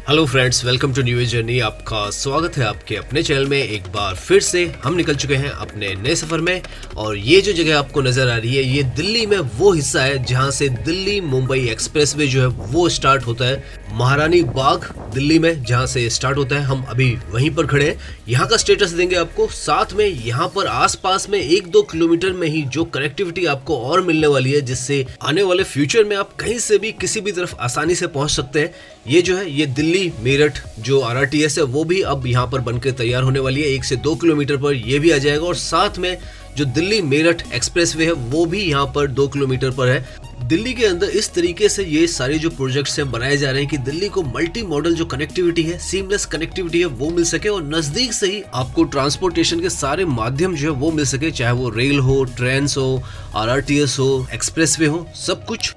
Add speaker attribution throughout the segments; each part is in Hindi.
Speaker 1: Hello friends, welcome to new journey. आपका स्वागत है आपके अपने चैनल में। एक बार फिर से हम निकल चुके हैं अपने नए सफ़र में। और ये जो जगह आपको नज़र आ रही है, ये दिल्ली में वो हिस्सा है जहां से दिल्ली मुंबई एक्सप्रेसवे जो है वो स्टार्ट होता है। महारानी बाग दिल्ली में जहां से स्टार्ट होता है, हम अभी वहीं पर खड़े हैं। यहाँ का स्टेटस देंगे आपको, साथ में यहाँ पर आसपास में 1-2 किलोमीटर में ही जो कनेक्टिविटी आपको और मिलने वाली है, जिससे आने वाले फ्यूचर में आप कहीं से भी किसी भी तरफ आसानी से पहुंच सकते हैं। ये जो है, ये दिल्ली मेरठ जो RRTS है वो भी अब यहाँ पर बनकर तैयार होने वाली है। 1 से 2 किलोमीटर पर ये भी आ जाएगा। और साथ में जो दिल्ली मेरठ एक्सप्रेसवे है वो भी यहाँ पर 2 किलोमीटर पर है। दिल्ली के अंदर इस तरीके से ये सारे जो प्रोजेक्ट्स हैं बनाए जा रहे हैं कि दिल्ली को मल्टी मॉडल जो कनेक्टिविटी है, सीमलेस कनेक्टिविटी है वो मिल सके और नजदीक से ही आपको ट्रांसपोर्टेशन के सारे माध्यम जो है वो मिल सके, चाहे वो रेल हो, ट्रेन हो, RRTS हो, एक्सप्रेसवे हो, सब कुछ।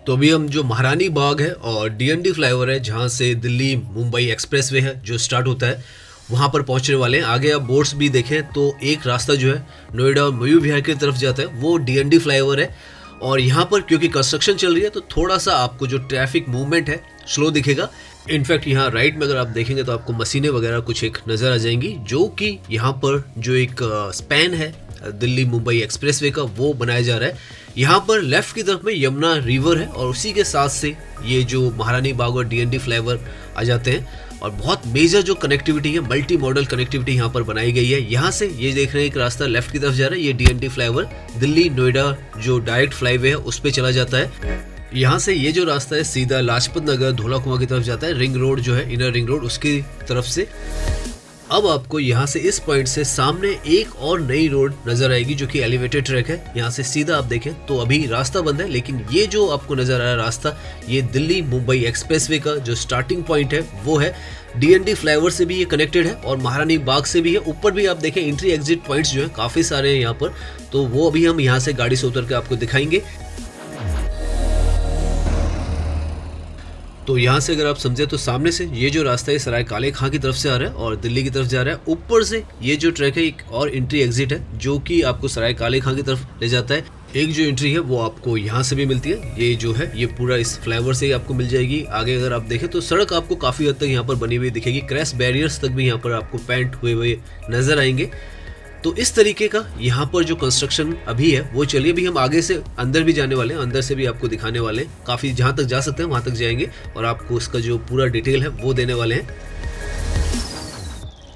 Speaker 1: तो अभी हम जो महारानी बाग है और DND फ्लाईओवर है जहां से दिल्ली मुंबई एक्सप्रेसवे है जो स्टार्ट होता है, वहां पर पहुंचने वाले हैं। आगे आप बोर्ड्स भी देखें तो एक रास्ता जो है नोएडा और मयूर विहार की तरफ जाता है, वो DND फ्लाईओवर है। और यहाँ पर क्योंकि कंस्ट्रक्शन चल रही है तो थोड़ा सा आपको जो ट्रैफिक मूवमेंट है स्लो दिखेगा। इनफैक्ट यहाँ राइट में अगर आप देखेंगे तो आपको मशीनें वगैरह कुछ एक नज़र आ जाएंगी, जो कि यहाँ पर जो एक स्पैन है दिल्ली मुंबई एक्सप्रेसवे का वो बनाया जा रहा है। यहाँ पर लेफ्ट की तरफ में यमुना रिवर है और उसी के साथ से ये जो महारानी बाग और DND फ्लाईओवर आ जाते हैं। और बहुत मेजर जो कनेक्टिविटी है, मल्टी मॉडल कनेक्टिविटी यहाँ पर बनाई गई है। यहाँ से ये देख रहे हैं एक रास्ता लेफ्ट की तरफ जा रहा है, ये DND फ्लाईओवर दिल्ली नोएडा जो डायरेक्ट फ्लाईवे है उस पर चला जाता है। यहाँ से ये जो रास्ता है सीधा लाजपत नगर धौला कुआं की तरफ जाता है, रिंग रोड जो है इनर रिंग रोड उसकी तरफ से। अब आपको यहाँ से इस पॉइंट से सामने एक और नई रोड नजर आएगी जो कि एलिवेटेड ट्रैक है। यहाँ से सीधा आप देखें तो अभी रास्ता बंद है, लेकिन ये जो आपको नजर आ रहा है रास्ता, ये दिल्ली मुंबई एक्सप्रेसवे का जो स्टार्टिंग पॉइंट है वो है। DND फ्लाईओवर से भी ये कनेक्टेड है और महारानी बाग से भी है। ऊपर भी आप देखें एंट्री एग्जिट पॉइंट्स जो है काफी सारे हैं यहाँ पर, तो वो अभी हम यहाँ से गाड़ी से उतर के आपको दिखाएंगे। तो यहाँ से अगर आप समझे तो सामने से ये जो रास्ता है सराय काले खां की तरफ से आ रहा है और दिल्ली की तरफ जा रहा है। ऊपर से ये जो ट्रैक है एक और एंट्री एग्जिट है जो कि आपको सराय काले खां की तरफ ले जाता है। एक जो एंट्री है वो आपको यहाँ से भी मिलती है, ये जो है ये पूरा इस फ्लाईओवर से ही आपको मिल जाएगी। आगे अगर आप देखें तो सड़क आपको काफ़ी हद तक यहाँ पर बनी हुई दिखेगी, क्रैश बैरियर्स तक भी यहाँ पर आपको पेंट हुए नजर आएंगे। तो इस तरीके का यहाँ पर जो कंस्ट्रक्शन अभी है वो चलिए अभी हम आगे से अंदर भी जाने वाले हैं, अंदर से भी आपको दिखाने वाले हैं। काफ़ी जहाँ तक जा सकते हैं वहाँ तक जाएंगे और आपको उसका जो पूरा डिटेल है वो देने वाले हैं।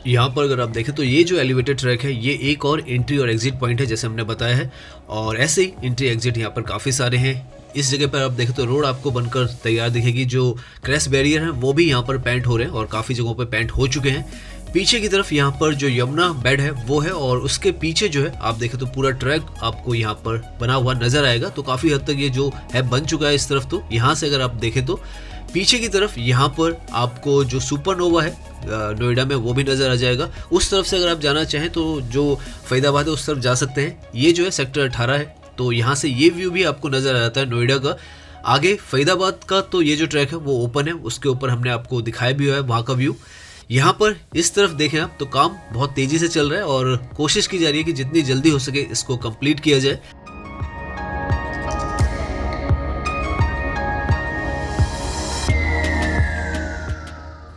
Speaker 1: यहाँ पर अगर आप देखें तो ये जो एलिवेटेड ट्रैक है ये एक और एंट्री और एग्जिट पॉइंट है जैसे हमने बताया है। और ऐसे ही एंट्री एग्जिट यहाँ पर काफ़ी सारे हैं। इस जगह पर आप देखें तो रोड आपको बनकर तैयार दिखेगी। जो क्रैश बैरियर है वो भी यहाँ पर पेंट हो रहे हैं और काफ़ी जगहों पर पेंट हो चुके हैं। पीछे की तरफ यहाँ पर जो यमुना बेड है वो है और उसके पीछे जो है आप देखें तो पूरा ट्रैक आपको यहाँ पर बना हुआ नजर आएगा। तो काफ़ी हद तक ये जो है बन चुका है इस तरफ। तो यहाँ से अगर आप देखें तो पीछे की तरफ यहाँ पर आपको जो सुपरनोवा है नोएडा में वो भी नज़र आ जाएगा। उस तरफ से अगर आप जाना चाहें तो जो फरीदाबाद है उस तरफ जा सकते हैं। ये जो है सेक्टर 18 है, तो यहाँ से ये व्यू भी आपको नज़र आ जाता है नोएडा का। आगे फरीदाबाद का तो ये जो ट्रैक है वो ओपन है, उसके ऊपर हमने आपको दिखाया भी हुआ है वहाँ का व्यू। यहाँ पर इस तरफ देखें आप तो काम बहुत तेजी से चल रहा है और कोशिश की जा रही है कि जितनी जल्दी हो सके इसको कंप्लीट किया जाए।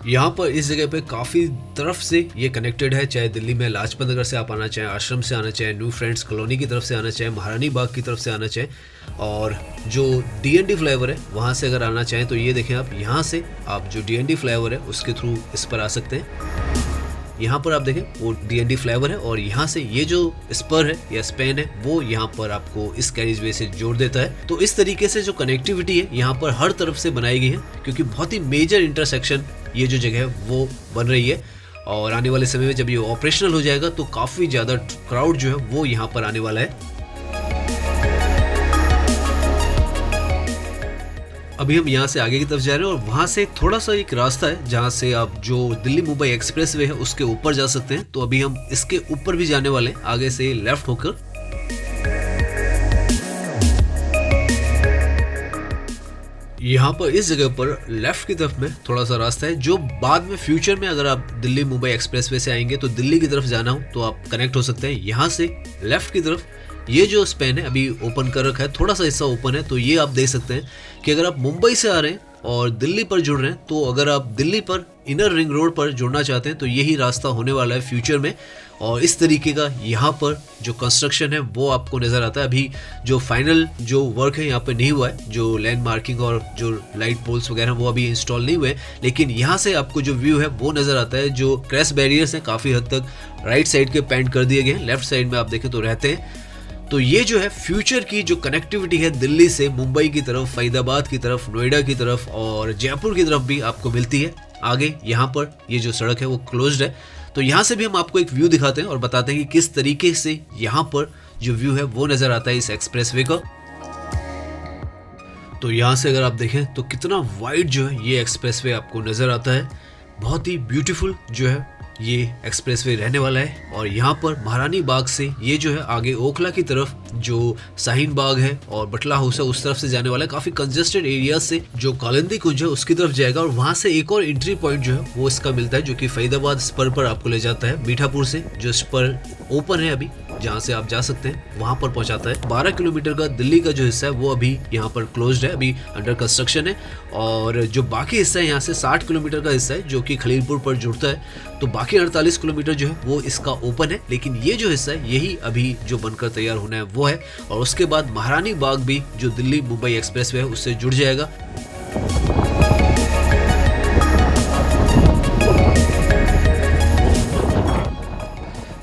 Speaker 1: यहाँ पर इस जगह पे काफ़ी तरफ से ये कनेक्टेड है, चाहे दिल्ली में लाजपत नगर से आप आना चाहें, आश्रम से आना चाहें, न्यू फ्रेंड्स कॉलोनी की तरफ से आना चाहें, महारानी बाग की तरफ से आना चाहें, और जो DND फ्लाईओवर है वहाँ से अगर आना चाहें तो ये देखें आप, यहाँ से आप जो DND फ्लाईओवर है उसके थ्रू इस पर आ सकते हैं। यहाँ पर आप देखें वो DND फ्लाईओवर है और यहाँ से ये जो स्पर है या स्पैन है वो यहाँ पर आपको इस कैरिज वे से जोड़ देता है। तो इस तरीके से जो कनेक्टिविटी है यहाँ पर हर तरफ से बनाई गई है, क्योंकि बहुत ही मेजर इंटरसेक्शन ये जो जगह है वो बन रही है। और आने वाले समय में जब ये ऑपरेशनल हो जाएगा तो काफ़ी ज़्यादा क्राउड जो है वो यहाँ पर आने वाला है। अभी हम यहाँ से आगे की तरफ जा रहे हैं और वहाँ से थोड़ा सा एक रास्ता है जहाँ से आप जो दिल्ली मुंबई एक्सप्रेसवे है उसके ऊपर जा सकते हैं। तो अभी हम इसके ऊपर भी जाने वाले हैं, आगे से लेफ्ट होकर। यहाँ पर इस जगह पर लेफ्ट की तरफ में थोड़ा सा रास्ता है जो बाद में फ्यूचर में अगर आप दिल्ली मुंबई एक्सप्रेसवे से आएंगे तो दिल्ली की तरफ जाना हो तो आप कनेक्ट हो सकते हैं। यहाँ से लेफ्ट की तरफ ये जो स्पैन है अभी ओपन कर रखा है, थोड़ा सा हिस्सा ओपन है, तो ये आप देख सकते हैं कि अगर आप मुंबई से आ रहे हैं और दिल्ली पर जुड़ रहे हैं, तो अगर आप दिल्ली पर इनर रिंग रोड पर जुड़ना चाहते हैं तो यही रास्ता होने वाला है फ्यूचर में। और इस तरीके का यहाँ पर जो कंस्ट्रक्शन है वो आपको नज़र आता है। अभी जो फाइनल जो वर्क है यहाँ पर नहीं हुआ है, जो लैंड मार्किंग और जो लाइट पोल्स वगैरह वो अभी इंस्टॉल नहीं हुए, लेकिन यहाँ से आपको जो व्यू है वो नज़र आता है। जो क्रैश बैरियर्स हैं काफ़ी हद तक राइट साइड के पेंट कर दिए गए हैं, लेफ्ट साइड में आप देखें तो रहते हैं। तो ये जो है फ्यूचर की जो कनेक्टिविटी है दिल्ली से मुंबई की तरफ, फरीदाबाद की तरफ, नोएडा की तरफ और जयपुर की तरफ भी आपको मिलती है। आगे यहाँ पर ये जो सड़क है वो क्लोज्ड है, तो यहाँ से भी हम आपको एक व्यू दिखाते हैं और बताते हैं कि किस तरीके से यहाँ पर जो व्यू है वो नज़र आता है इस एक्सप्रेसवे का। तो यहाँ से अगर आप देखें तो कितना वाइड जो है ये एक्सप्रेसवे आपको नज़र आता है। बहुत ही ब्यूटीफुल जो है ये एक्सप्रेसवे रहने वाला है। और यहाँ पर महारानी बाग से ये जो है आगे ओखला की तरफ जो शाहीन बाग है और बटला हाउस है उस तरफ से जाने वाला है। काफ़ी कंजेस्टेड एरिया से जो कालिंदी कुंज है उसकी तरफ जाएगा और वहाँ से एक और एंट्री पॉइंट जो है वो इसका मिलता है, जो कि फरीदाबाद स्पर पर आपको ले जाता है। मीठापुर से जो स्पर ओपन है अभी, जहाँ से आप जा सकते हैं, वहाँ पर पहुँचाता है। 12 किलोमीटर का दिल्ली का जो हिस्सा है वो अभी यहाँ पर क्लोज्ड है, अभी अंडर कंस्ट्रक्शन है। और जो बाकी हिस्सा है यहाँ से 60 किलोमीटर का हिस्सा है जो कि खलीलपुर पर जुड़ता है। तो बाकी 48 किलोमीटर जो है वो इसका ओपन है, लेकिन ये जो हिस्सा है यही अभी जो बनकर तैयार होना है वो है। और उसके बाद महारानी बाग भी जो दिल्ली मुंबई एक्सप्रेसवे है उससे जुड़ जाएगा।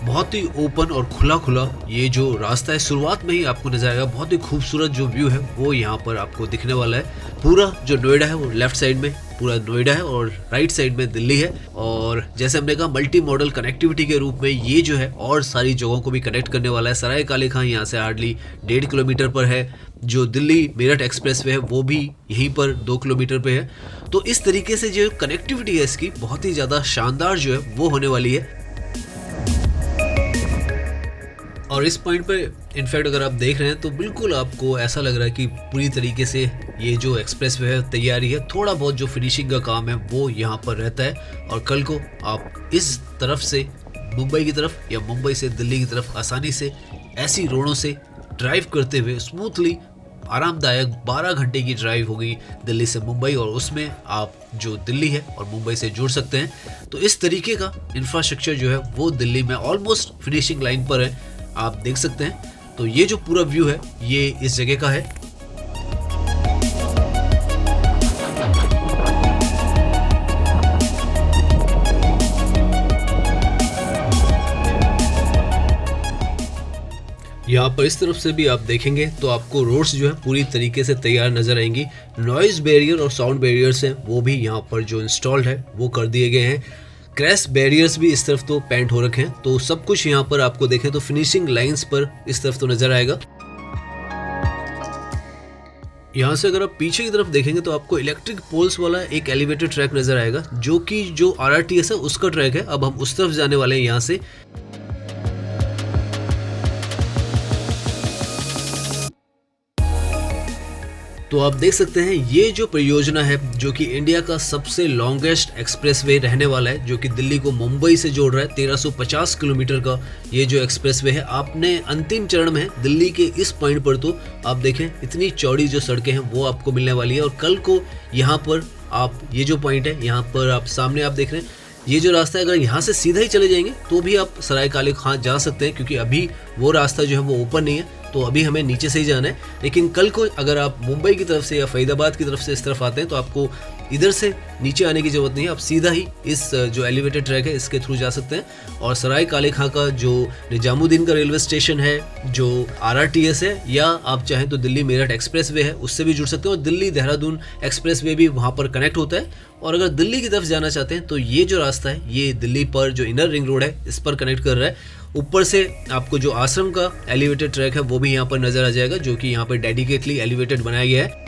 Speaker 1: बहुत ही ओपन और खुला खुला ये जो रास्ता है शुरुआत में ही आपको नजर आएगा। बहुत ही खूबसूरत जो व्यू है वो यहाँ पर आपको दिखने वाला है। पूरा जो नोएडा है वो लेफ्ट साइड में पूरा नोएडा है और राइट साइड में दिल्ली है। और जैसे हमने कहा मल्टी मॉडल कनेक्टिविटी के रूप में ये जो है और सारी जगहों को भी कनेक्ट करने वाला है। सराय काले खां यहाँ से हार्डली 1.5 किलोमीटर पर है। जो दिल्ली मेरठ एक्सप्रेसवे है वो भी यहीं पर 2 किलोमीटर पे है। तो इस तरीके से जो कनेक्टिविटी है इसकी बहुत ही ज़्यादा शानदार जो है वो होने वाली है। और इस पॉइंट पे इनफैक्ट अगर आप देख रहे हैं तो बिल्कुल आपको ऐसा लग रहा है कि पूरी तरीके से ये जो एक्सप्रेसवे है तैयारी है। थोड़ा बहुत जो फिनिशिंग का काम है वो यहाँ पर रहता है और कल को आप इस तरफ से मुंबई की तरफ या मुंबई से दिल्ली की तरफ आसानी से ऐसी रोडों से ड्राइव करते हुए स्मूथली आरामदायक 12 घंटे की ड्राइव होगी दिल्ली से मुंबई, और उसमें आप जो दिल्ली है और मुंबई से जुड़ सकते हैं। तो इस तरीके का इंफ्रास्ट्रक्चर जो है वो दिल्ली में ऑलमोस्ट फिनिशिंग लाइन पर है, आप देख सकते हैं। तो ये जो पूरा व्यू है ये इस जगह का है। यहाँ पर इस तरफ से भी आप देखेंगे तो आपको रोड्स जो है पूरी तरीके से तैयार नजर आएंगी। नॉइज बैरियर और साउंड बैरियर्स हैं वो भी यहाँ पर जो इंस्टॉल्ड है वो कर दिए गए हैं। क्रैश बैरियर्स भी इस तरफ तो पेंट हो रखे हैं। तो सब कुछ यहाँ पर आपको देखें तो फिनिशिंग लाइंस पर इस तरफ तो नजर आएगा। यहाँ से अगर आप पीछे की तरफ देखेंगे तो आपको इलेक्ट्रिक पोल्स वाला एक एलिवेटेड ट्रैक नजर आएगा, जो कि जो RRTS है उसका ट्रैक है। अब हम उस तरफ जाने वाले हैं यहाँ से। तो आप देख सकते हैं ये जो परियोजना है जो कि इंडिया का सबसे लॉन्गेस्ट एक्सप्रेसवे रहने वाला है, जो कि दिल्ली को मुंबई से जोड़ रहा है। 1350 किलोमीटर का ये जो एक्सप्रेसवे है आपने अंतिम चरण में है दिल्ली के इस पॉइंट पर। तो आप देखें इतनी चौड़ी जो सड़कें हैं वो आपको मिलने वाली है। और कल को यहाँ पर आप ये जो पॉइंट है यहाँ पर आप सामने आप देख रहे हैं ये जो रास्ता है, अगर यहाँ से सीधा ही चले जाएंगे तो भी आप सराय काले खां जा सकते हैं, क्योंकि अभी वो रास्ता जो है वो ओपन नहीं है। तो अभी हमें नीचे से ही जाना है। लेकिन कल को अगर आप मुंबई की तरफ से या फरीदाबाद की तरफ से इस तरफ आते हैं तो आपको इधर से नीचे आने की जरूरत नहीं है। आप सीधा ही इस जो एलिवेटेड ट्रैक है इसके थ्रू जा सकते हैं। और सराय काले खां का जो निजामुद्दीन का रेलवे स्टेशन है, जो RRTS है, या आप चाहें तो दिल्ली मेरठ एक्सप्रेसवे है उससे भी जुड़ सकते हैं। और दिल्ली देहरादून एक्सप्रेसवे भी वहाँ पर कनेक्ट होता है। और अगर दिल्ली की तरफ जाना चाहते हैं तो ये जो रास्ता है ये दिल्ली पर जो इनर रिंग रोड है इस पर कनेक्ट कर रहा है। ऊपर से आपको जो आश्रम का एलिवेटेड ट्रैक है वो भी यहाँ पर नजर आ जाएगा, जो कि यहाँ पर डेडिकेटली एलिवेटेड बनाया गया है।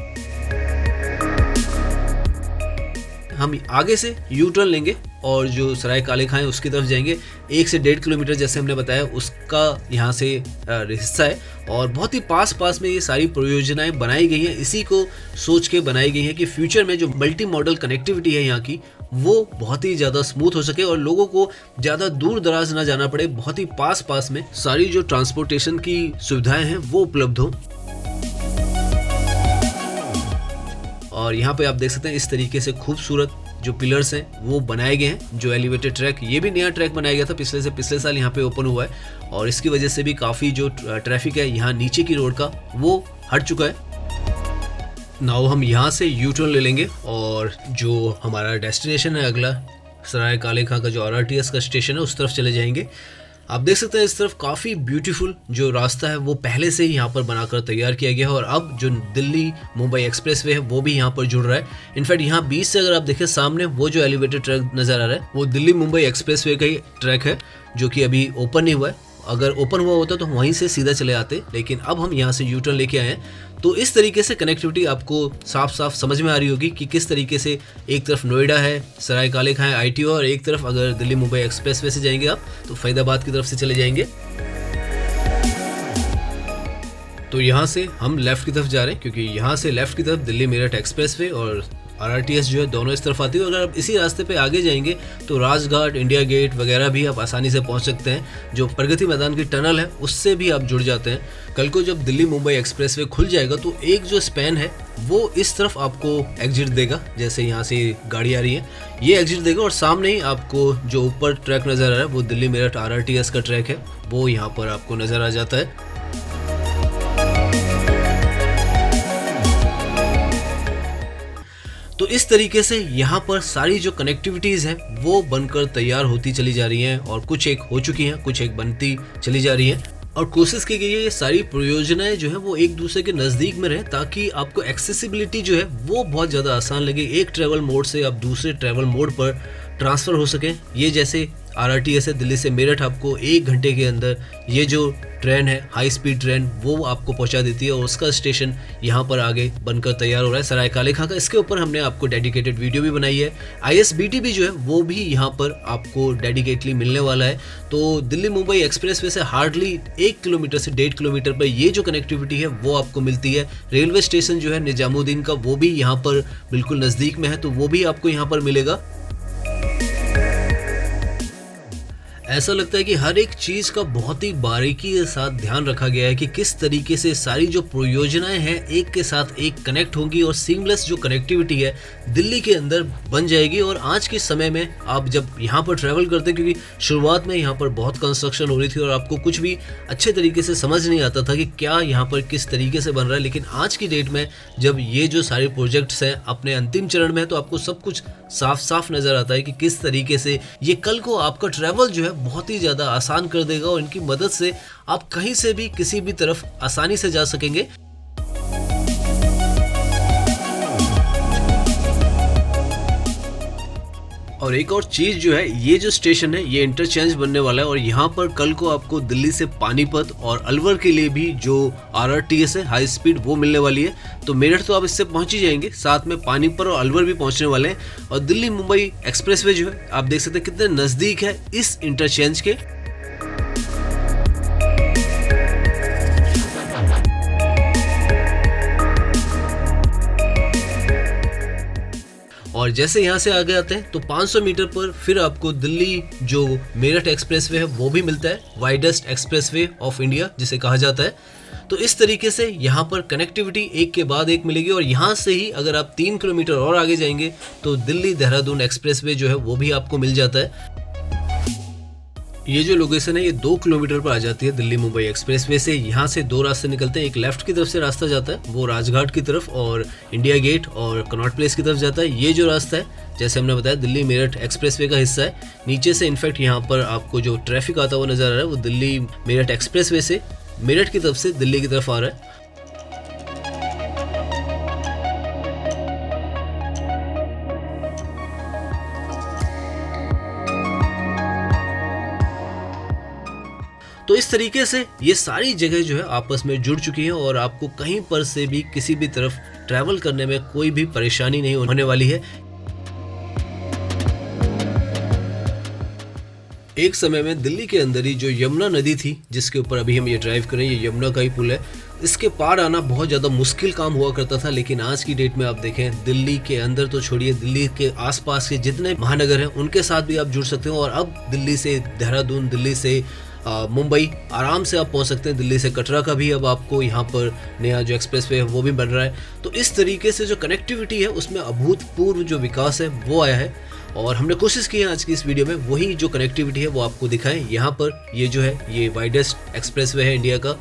Speaker 1: हम आगे से यू टर्न लेंगे और जो सराय काले खां है उसकी तरफ जाएंगे। 1 से 1.5 किलोमीटर जैसे हमने बताया उसका यहाँ से हिस्सा है। और बहुत ही पास में ये सारी परियोजनाएं बनाई गई हैं, इसी को सोच के बनाई गई हैं कि फ्यूचर में जो मल्टी मॉडल कनेक्टिविटी है यहाँ की वो बहुत ही ज़्यादा स्मूथ हो सके और लोगों को ज़्यादा दूर दराज ना जाना पड़े। बहुत ही पास में सारी जो ट्रांसपोर्टेशन की सुविधाएं हैं वो उपलब्ध हो। और यहाँ पे आप देख सकते हैं इस तरीके से खूबसूरत जो पिलर्स हैं वो बनाए गए हैं। जो एलिवेटेड ट्रैक, ये भी नया ट्रैक बनाया गया था पिछले साल यहाँ पे ओपन हुआ है और इसकी वजह से भी काफ़ी जो ट्रैफिक है यहाँ नीचे की रोड का वो हट चुका है। नाउ हम यहाँ से यू टर्न ले लेंगे और जो हमारा डेस्टिनेशन है अगला सराय काले खां का जो RRTS का स्टेशन है उस तरफ चले जाएंगे। आप देख सकते हैं इस तरफ काफ़ी ब्यूटीफुल जो रास्ता है वो पहले से ही यहाँ पर बनाकर तैयार किया गया है और अब जो दिल्ली मुंबई एक्सप्रेसवे है वो भी यहाँ पर जुड़ रहा है। इनफैक्ट यहाँ बीच से अगर आप देखें सामने वो जो एलिवेटेड ट्रैक नज़र आ रहा है वो दिल्ली मुंबई एक्सप्रेसवे का ही ट्रैक है जो कि अभी ओपन नहीं हुआ है। अगर ओपन हुआ होता तो वहीं से सीधा चले आते, लेकिन अब हम यहाँ से यू टर्न लेके आए हैं। तो इस तरीके से कनेक्टिविटी आपको साफ साफ समझ में आ रही होगी कि किस तरीके से एक तरफ नोएडा है, सराय काले खां है ITO और एक तरफ अगर दिल्ली मुंबई एक्सप्रेसवे से जाएंगे आप तो फरीदाबाद की तरफ से चले जाएंगे। तो यहाँ से हम लेफ्ट की तरफ जा रहे हैं क्योंकि यहाँ से लेफ्ट की तरफ दिल्ली मेरठ एक्सप्रेसवे और RRTS जो है दोनों इस तरफ आती है। अगर आप इसी रास्ते पे आगे जाएंगे तो राजघाट, इंडिया गेट वगैरह भी आप आसानी से पहुंच सकते हैं। जो प्रगति मैदान की टनल है उससे भी आप जुड़ जाते हैं। कल को जब दिल्ली मुंबई एक्सप्रेसवे खुल जाएगा तो एक जो स्पैन है वो इस तरफ आपको एग्जिट देगा, जैसे यहाँ से गाड़ी आ रही है ये एग्जिट देगा और सामने ही आपको जो ऊपर ट्रैक नज़र आ रहा है वो दिल्ली मेरठ RRTS का ट्रैक है वो यहाँ पर आपको नज़र आ जाता है। तो इस तरीके से यहाँ पर सारी जो कनेक्टिविटीज़ हैं वो बनकर तैयार होती चली जा रही हैं और कुछ एक हो चुकी हैं, कुछ एक बनती चली जा रही हैं और कोशिश की गई है ये सारी परियोजनाएं जो है वो एक दूसरे के नज़दीक में रहें ताकि आपको एक्सेसिबिलिटी जो है वो बहुत ज़्यादा आसान लगे। एक ट्रैवल मोड से आप दूसरे ट्रैवल मोड पर ट्रांसफ़र हो सके। ये जैसे RRTS है दिल्ली से मेरठ आपको 1 घंटे के अंदर ये जो ट्रेन है हाई स्पीड ट्रेन वो आपको पहुंचा देती है और उसका स्टेशन यहाँ पर आगे बनकर तैयार हो रहा है सराय काले खां का। इसके ऊपर हमने आपको डेडिकेटेड वीडियो भी बनाई है। ISBT भी जो है वो भी यहाँ पर आपको डेडिकेटली मिलने वाला है। तो दिल्ली मुंबई एक्सप्रेसवे से हार्डली 1 किलोमीटर से 1.5 किलोमीटर पर ये जो कनेक्टिविटी है वो आपको मिलती है। रेलवे स्टेशन जो है निजामुद्दीन का वो भी यहाँ पर बिल्कुल नज़दीक में है तो वो भी आपको यहाँ पर मिलेगा। ऐसा लगता है कि हर एक चीज़ का बहुत ही बारीकी के साथ ध्यान रखा गया है कि किस तरीके से सारी जो परियोजनाएं हैं एक के साथ एक कनेक्ट होंगी और सीमलेस जो कनेक्टिविटी है दिल्ली के अंदर बन जाएगी। और आज के समय में आप जब यहाँ पर ट्रैवल करते, क्योंकि शुरुआत में यहाँ पर बहुत कंस्ट्रक्शन हो रही थी और आपको कुछ भी अच्छे तरीके से समझ नहीं आता था कि क्या यहाँ पर किस तरीके से बन रहा है, लेकिन आज की डेट में जब ये जो सारे प्रोजेक्ट्स हैं अपने अंतिम चरण में है तो आपको सब कुछ साफ साफ नज़र आता है कि किस तरीके से ये कल को आपका ट्रैवल जो है बहुत ही ज़्यादा आसान कर देगा और इनकी मदद से आप कहीं से भी किसी भी तरफ आसानी से जा सकेंगे। और एक और चीज़ जो है ये जो स्टेशन है ये इंटरचेंज बनने वाला है और यहाँ पर कल को आपको दिल्ली से पानीपत और अलवर के लिए भी जो RRTS है हाई स्पीड वो मिलने वाली है। तो मेरठ तो आप इससे पहुँच ही जाएंगे, साथ में पानीपत और अलवर भी पहुँचने वाले हैं। और दिल्ली मुंबई एक्सप्रेसवे जो है आप देख सकते हैं कितने नज़दीक है इस इंटरचेंज के। और जैसे यहाँ से आगे आते हैं तो 500 मीटर पर फिर आपको दिल्ली जो मेरठ एक्सप्रेसवे है वो भी मिलता है, वाइडेस्ट एक्सप्रेसवे ऑफ इंडिया जिसे कहा जाता है। तो इस तरीके से यहाँ पर कनेक्टिविटी एक के बाद एक मिलेगी और यहाँ से ही अगर आप 3 किलोमीटर और आगे जाएंगे तो दिल्ली देहरादून एक्सप्रेसवे जो है वो भी आपको मिल जाता है। ये जो लोकेशन है ये 2 किलोमीटर पर आ जाती है दिल्ली मुंबई एक्सप्रेसवे से। यहाँ से 2 रास्ते निकलते हैं, एक लेफ्ट की तरफ से रास्ता जाता है वो राजघाट की तरफ और इंडिया गेट और कनॉट प्लेस की तरफ जाता है। ये जो रास्ता है जैसे हमने बताया दिल्ली मेरठ एक्सप्रेसवे का हिस्सा है। नीचे से इनफैक्ट यहाँ पर आपको जो ट्रैफिक आता हुआ नजर आ रहा है वो दिल्ली मेरठ एक्सप्रेसवे से मेरठ की तरफ से दिल्ली की तरफ आ रहा है। तो इस तरीके से ये सारी जगह जो है आपस में जुड़ चुकी हैं और आपको कहीं पर से भी किसी भी तरफ ट्रैवल करने में कोई भी परेशानी नहीं होने वाली है। एक समय में दिल्ली के अंदर ही जो यमुना नदी थी जिसके ऊपर अभी हम ये ड्राइव कर रहे हैं, ये यमुना का ही पुल है, इसके पार आना बहुत ज़्यादा मुश्किल काम हुआ करता था। लेकिन आज की डेट में आप देखें दिल्ली के अंदर तो छोड़िए, दिल्ली के आसपास के जितने महानगर हैं उनके साथ भी आप जुड़ सकते हो। और अब दिल्ली से देहरादून, दिल्ली से मुंबई आराम से आप पहुंच सकते हैं। दिल्ली से कटरा का भी अब आपको यहाँ पर नया जो एक्सप्रेसवे है वो भी बन रहा है। तो इस तरीके से जो कनेक्टिविटी है उसमें अभूतपूर्व जो विकास है वो आया है, और हमने कोशिश की है आज की इस वीडियो में वही जो कनेक्टिविटी है वो आपको दिखाएं। यहाँ पर ये जो है ये वाइडेस्ट एक्सप्रेसवे है इंडिया का,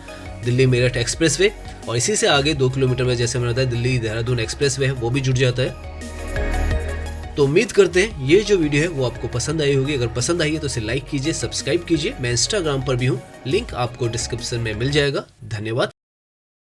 Speaker 1: दिल्ली मेरठ एक्सप्रेसवे, और इसी से आगे 2 किलोमीटर में जैसे मैंने बताया दिल्ली देहरादून एक्सप्रेसवे है वो भी जुड़ जाता है। तो उम्मीद करते हैं ये जो वीडियो है वो आपको पसंद आई होगी। अगर पसंद आई है तो इसे लाइक कीजिए, सब्सक्राइब कीजिए। मैं इंस्टाग्राम पर भी हूँ, लिंक आपको डिस्क्रिप्शन में मिल जाएगा। धन्यवाद।